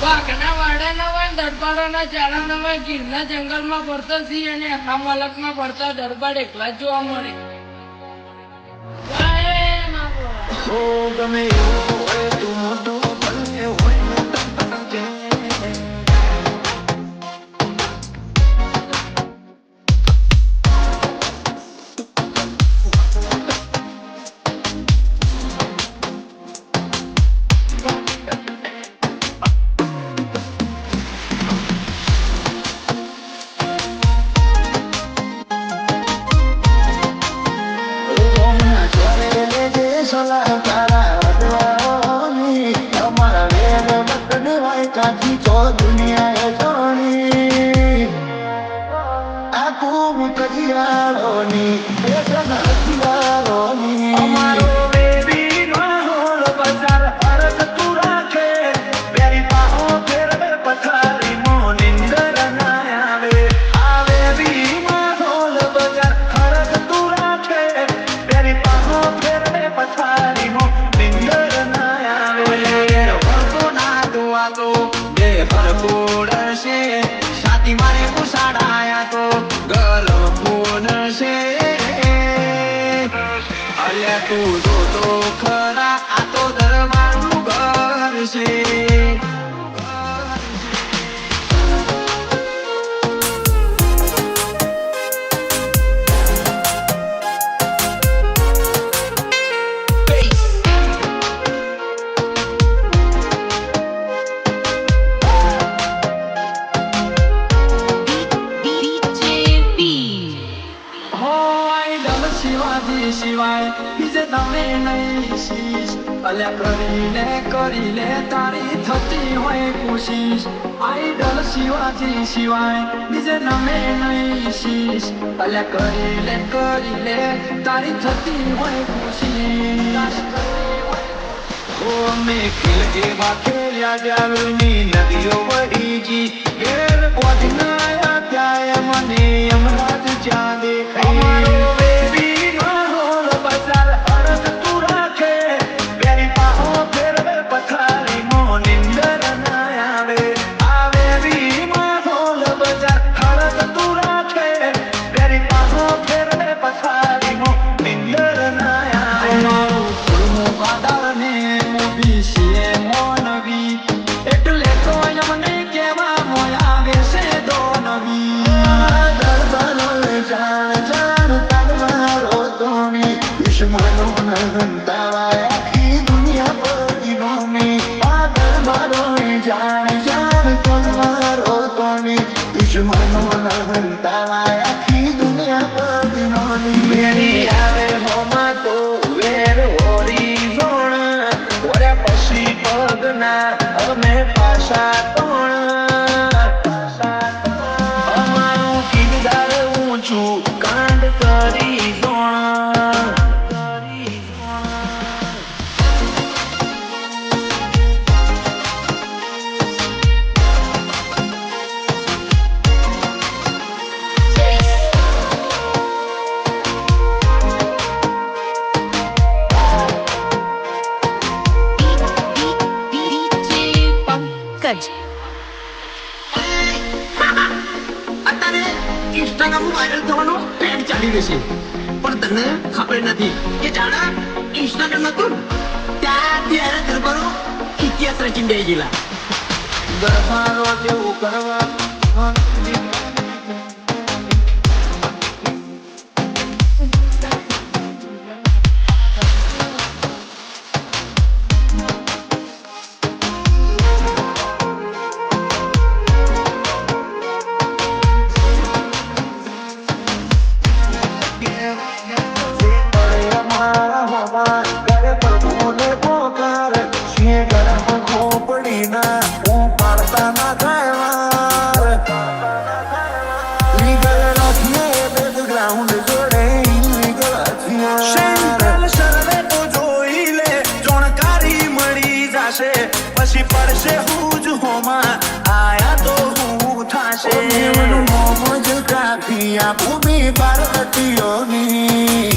વાઘના વાડા નવા દરબારોના ચાલા નવા ગીરના જંગલમાં ફરતા સિંહ અને આ મલકમાં ફરતા દરબાર એકલા જોવા મળે. ગમે એવું હોય તું મોટો ભલે હોય તું તો ખરા આ તો દરબારનું ઘર છે. સિવાય બીજે તમે નહીં શીશ અલ્યા કરી લે તારી થતી હોય કોશિશ. આઈડલ શિવાજી સિવાય બીજે નમે નહીં શીશ અલ્યા કરી લે તારી થતી હોય કોશિશ. ઓ મેં ખેલ એવા ખેલ્યા જાવની નદીઓ વહીજી ઘેર પહોંચનાયા ત્યાં મને અમરાજ જ્યાં દેખાય. અત્યારે ઇન્સ્ટાગ્રામ વાયરલ થવાનો ટ્રેન્ડ ચાલી રહ્યો છે, પણ તને ખબર નથી કે જાણા ઇન્સ્ટાગ્રામ નતું ત્યારે દરબારો ઇતિહાસ રચીને દઈ ગયેલા. દરબારો જેવું કરવા હારશે હું જ હોમાં આયા તો હું થાશે મોમોજ કાફી આપું બી ભારતીયોની